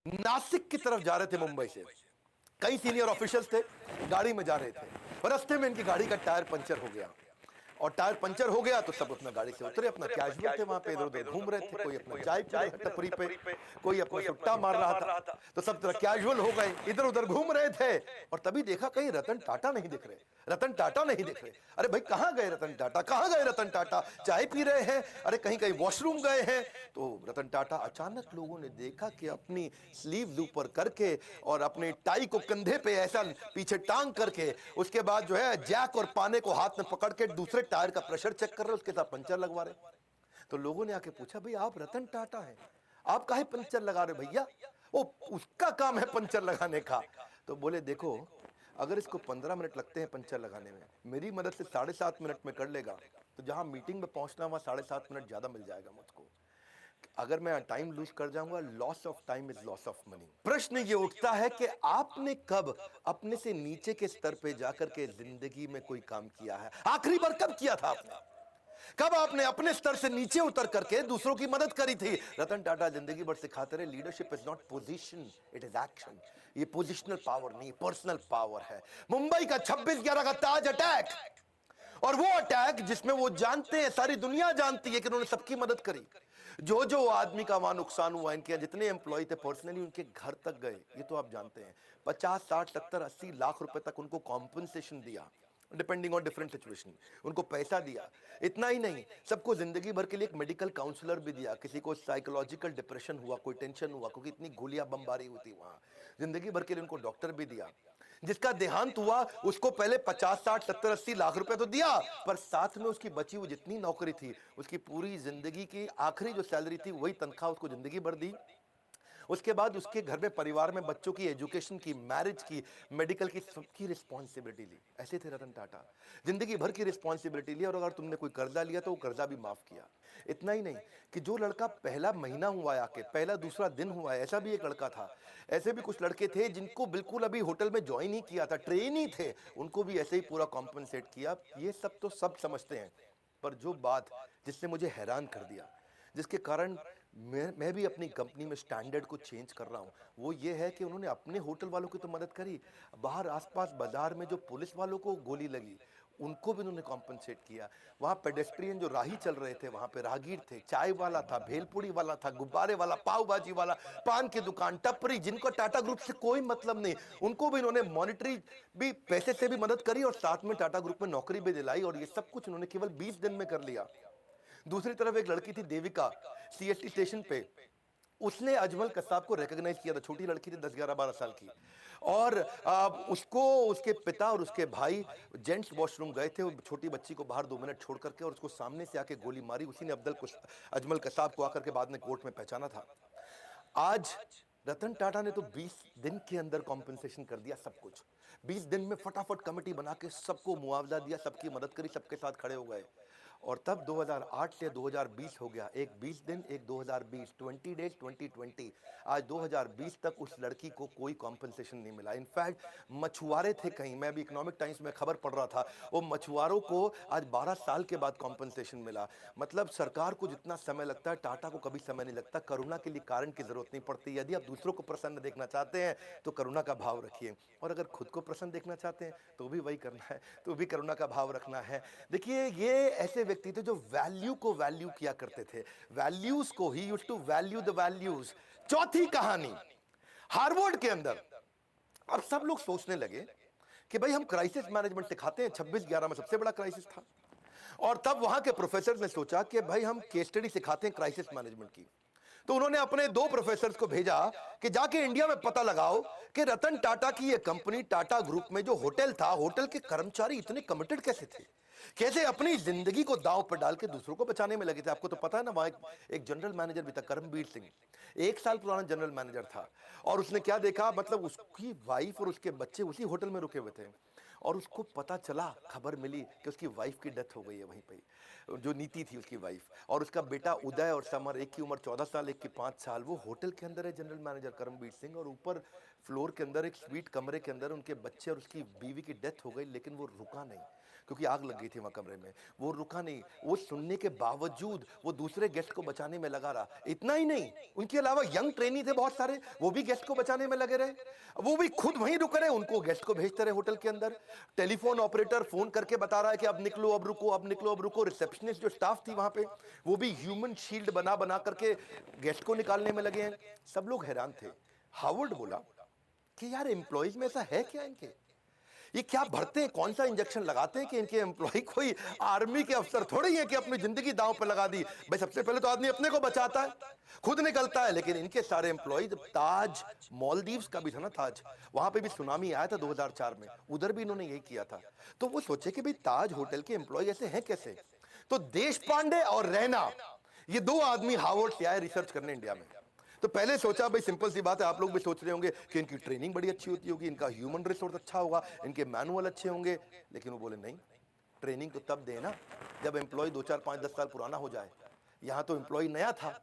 नासिक की तरफ जा रहे थे मुंबई से। कई सीनियर ऑफिशियल्स थे, गाड़ी में जा रहे थे। रास्ते में इनकी गाड़ी का टायर पंचर हो गया, और टायर पंचर हो गया तो सब अपना गाड़ी से उतरे, अपना कैजुअल थे, वहां पे इधर उधर घूम रहे थे। कोई अपना चाय पी रहा था टपरी पे, कोई अपना सुट्टा मार रहा था। तो सब तरह कैजुअल हो गए, इधर उधर घूम रहे थे। और तभी देखा कहीं रतन टाटा नहीं दिख रहे, रतन टाटा नहीं दिख रहे। अरे भाई कहां गए रतन टाटा, कहां गए रतन टाटा? चाय पी रहे हैं, अरे कहीं कहीं वॉशरूम गए हैं। तो रतन टाटा अचानक लोगों ने देखा कि अपनी स्लीव्स ऊपर करके और अपने टाई को कंधे पे ऐसा पीछे टांग करके, उसके बाद जो है जैक और पाने को हाथ में पकड़ के दूसरे टायर का प्रेशर चेक कर रहे, उसके साथ पंचर लगवा रहे। तो लोगों ने आके पूछा, भाई आप रतन टाटा हैं, आप काहे पंचर लगा रहे भैया? वो उसका काम है पंचर लगाने का। तो बोले देखो, अगर इसको 15 मिनट लगते हैं पंचर लगाने में, मेरी मदद से 7.5 मिनट में कर लेगा, तो जहां मीटिंग में पहुंचना वहां 7.5 मिनट ज्यादा मिल जाएगा मुझको। अगर मैं टाइम लूज कर जाऊंगा, loss of time is loss of money. प्रश्न ये उठता है कि आपने कब अपने से नीचे के स्तर पे जाकर के जिंदगी में कोई काम किया है? आखिरी बार कब किया था आपने? कब आपने अपने स्तर से नीचे उतर करके दूसरों की मदद करी थी? रतन टाटा जिंदगी भर सिखाते रहे, leadership is not position, it is action. ये पोजिशनल पावर नहीं, पर्सनल पावर है। मुंबई का 26/11 का ताज अटैक, और वो अटैक जिसमें वो जानते हैं, सारी दुनिया जानती है कि उन्होंने सबकी मदद करी। जो जो आदमी का वहां नुकसान हुआ, इनके जितने एम्प्लॉय थे पर्सनली उनके घर तक गए, ये तो आप जानते हैं। 50, 60, 70, 80 लाख रुपए तक उनको कॉम्पनसेशन दिया, डिपेंडिंग ऑन डिफरेंट सिचुएशन। उनको पैसा दिया। इतना ही नहीं, सबको जिंदगी भर के लिए एक मेडिकल काउंसलर भी दिया। किसी को साइकोलॉजिकल डिप्रेशन हुआ, कोई टेंशन हुआ, क्योंकि इतनी गोलियां बमबारी हुई थी वहां, जिंदगी भर के लिए उनको डॉक्टर भी दिया। जिसका देहांत हुआ उसको पहले 50, 60, 70, 80 लाख रुपए तो दिया, पर साथ में उसकी बची हुई जितनी नौकरी थी, उसकी पूरी जिंदगी की आखिरी जो सैलरी थी वही तनख्वाह उसको जिंदगी भर दी। उसके बाद उसके घर में, परिवार में बच्चों की एजुकेशन की, मैरिज की, मेडिकल की, सबकी रिस्पॉन्सिबिलिटी ली। ऐसे थे रतन टाटा, जिंदगी भर की रिस्पॉन्सिबिलिटी ली। और अगर तुमने कोई कर्जा लिया तो वो कर्जा भी माफ किया। इतना ही नहीं कि जो लड़का पहला महीना हुआ है आके, पहला दूसरा दिन हुआ है, ऐसा भी एक लड़का था। ऐसे भी कुछ लड़के थे जिनको बिल्कुल अभी होटल में ज्वाइन ही किया था, ट्रेन ही थे, उनको भी ऐसे ही पूरा कॉम्पनसेट किया। ये सब तो सब समझते हैं, पर जो बात जिसने मुझे हैरान कर दिया, जिसके कारण मैं भी अपनी कंपनी में स्टैंडर्ड को चेंज कर रहा हूं, वो ये है कि उन्होंने अपने होटल वालों की तो मदद करी, बाहर आसपास बाजार में जो पुलिस वालों को गोली लगी उनको भी उन्होंने कॉम्पनसेट किया। वहां पेडेस्ट्रियन जो राही चल रहे थे, वहां पे राहगीर थे, चाय वाला था, भेलपुड़ी वाला था, गुब्बारे वाला, पाव भाजी वाला, पान की दुकान, टपरी, जिनको टाटा ग्रुप से कोई मतलब नहीं, उनको भी इन्होंने मॉनिटरी भी, पैसे से भी मदद करी, और साथ में टाटा ग्रुप में नौकरी भी दिलाई। और ये सब कुछ उन्होंने केवल 20 दिन में कर लिया। दूसरी तरफ एक लड़की थी देविका, सीएसटी स्टेशन पे, उसने अजमल कसाब को रिकॉग्नाइज किया था। छोटी लड़की थी, 10, 11, 12 साल की। और उसको उसके पिता और उसके भाई जेंट्स वॉशरूम गए थे, वो छोटी बच्ची को बाहर 2 मिनट छोड़ करके, और उसको सामने से आके गोली मारी। उसी ने अजमल कसाब को आकर के बाद में कोर्ट में पहचाना था। आज रतन टाटा ने तो 20 दिन के अंदर कॉम्पेंसेशन कर दिया सब कुछ। 20 दिन में फटाफट कमेटी बना के सबको मुआवजा दिया, सबकी मदद करी, सबके साथ खड़े हो गए। और तब 2008 से 2020 हो गया, एक 20 दिन, एक 2020, 20 डेज, 2020। आज 2020 तक उस लड़की को कोई कॉम्पेंसेशन नहीं मिला। इनफैक्ट मछुआरे थे कहीं, मैं भी इकोनॉमिक टाइम्स में खबर पढ़ रहा था, वो मछुआरों को आज 12 साल के बाद कॉम्पेंसेशन मिला। मतलब सरकार को जितना समय लगता है, टाटा को कभी समय नहीं लगता। करुणा के लिए कारण की जरूरत नहीं पड़ती। यदि आप दूसरों को प्रसन्न देखना चाहते हैं तो करुणा का भाव रखिए, और अगर खुद को प्रसन्न देखना चाहते हैं तो भी वही करना है, तो भी करुणा का भाव रखना है। देखिए, ये ऐसे व्यक्ति थे जो वैल्यू को वैल्यू किया करते थे, वैल्यूज को ही used to value the values. चौथी कहानी, हार्वर्ड के अंदर अब सब लोग सोचने लगे कि भाई हम क्राइसिस मैनेजमेंट सिखाते हैं, 26/11 में सबसे बड़ा क्राइसिस था। और तब वहां के प्रोफेसर ने सोचा कि भाई हम केस स्टडी सिखाते हैं क्राइसिस मैनेजमेंट की। तो उन्होंने अपने 2 प्रोफेसर को भेजा कि जाके इंडिया में पता लगाओ कि रतन टाटा की यह कंपनी, टाटा ग्रुप में जो होटल था, होटल के कर्मचारी इतने कमिटेड कैसे थे, कैसे अपनी जिंदगी को दांव पर डाल के दूसरों को बचाने में लगे थे। आपको तो पता है ना, वहां एक जनरल मैनेजर भी था, करमबीर सिंह, 1 साल पुराना जनरल मैनेजर था। और उसने क्या देखा, मतलब उसकी वाइफ और उसके बच्चे उसी होटल में रुके हुए थे। और उसको पता चला, खबर मिली कि उसकी वाइफ की डेथ हो गई है वहीं पे ही, जो नीति थी उसकी वाइफ, और उसका बेटा उदय और समर, एक की उम्र 14 साल, एक की 5 साल, वो होटल के अंदर है, जनरल मैनेजर करमबीर सिंह, और ऊपर फ्लोर के अंदर एक स्वीट कमरे के अंदर उनके बच्चे और उसकी बीवी की डेथ हो गई, लेकिन वो रुका नहीं, क्योंकि आग लग गई थी वहां कमरे में। वो रुका नहीं, वो सुनने के बावजूद वो दूसरे गेस्ट को बचाने में लगा रहा। इतना ही नहीं, उनके अलावा यंग ट्रेनी थे बहुत सारे, वो भी गेस्ट को बचाने में लगे रहे, वो भी खुद वहीं रुक रहे, उनको गेस्ट को भेजते रहे होटल के अंदर। टेलीफोन ऑपरेटर फोन करके बता रहा है कि अब निकलो, अब रुको, अब निकलो, अब रुको। रिसेप्शनिस्ट जो स्टाफ थी वहां पे, वो भी ह्यूमन शील्ड बना बना करके गेस्ट को निकालने में लगे हैं। सब लोग हैरान थे। हार्वर्ड बोला कि यार एम्प्लॉइज में ऐसा है क्या इनके, ये क्या भरते हैं, कौन सा इंजेक्शन लगाते हैं कि इनके एम्प्लॉय कोई आर्मी के अफसर थोड़े ही है कि अपनी जिंदगी दांव पर लगा दी। भाई सबसे पहले तो आदमी अपने को बचाता है, खुद निकलता है, लेकिन इनके सारे एम्प्लॉय, ताज मालदीव्स का भी था ना ताज, वहां पे भी सुनामी आया था 2004 में, उधर भी इन्होंने यही किया था। तो वो सोचे कि भाई ताज होटल के एम्प्लॉय ऐसे हैं कैसे। तो देश पांडे और रैना, ये दो आदमी हार्वर्ड से आए रिसर्च करने इंडिया में। तो पहले सोचा भाई सिंपल सी बात है, आप लोग भी सोच रहे होंगे कि इनकी ट्रेनिंग बड़ी अच्छी होती होगी, इनका ह्यूमन रिसोर्स अच्छा होगा, इनके मैनुअल अच्छे होंगे। लेकिन वो बोले नहीं, ट्रेनिंग तो तब दे ना जब एम्प्लॉय 2 4 5 10 साल पुराना हो जाए। यहाँ तो एम्प्लॉय नया था,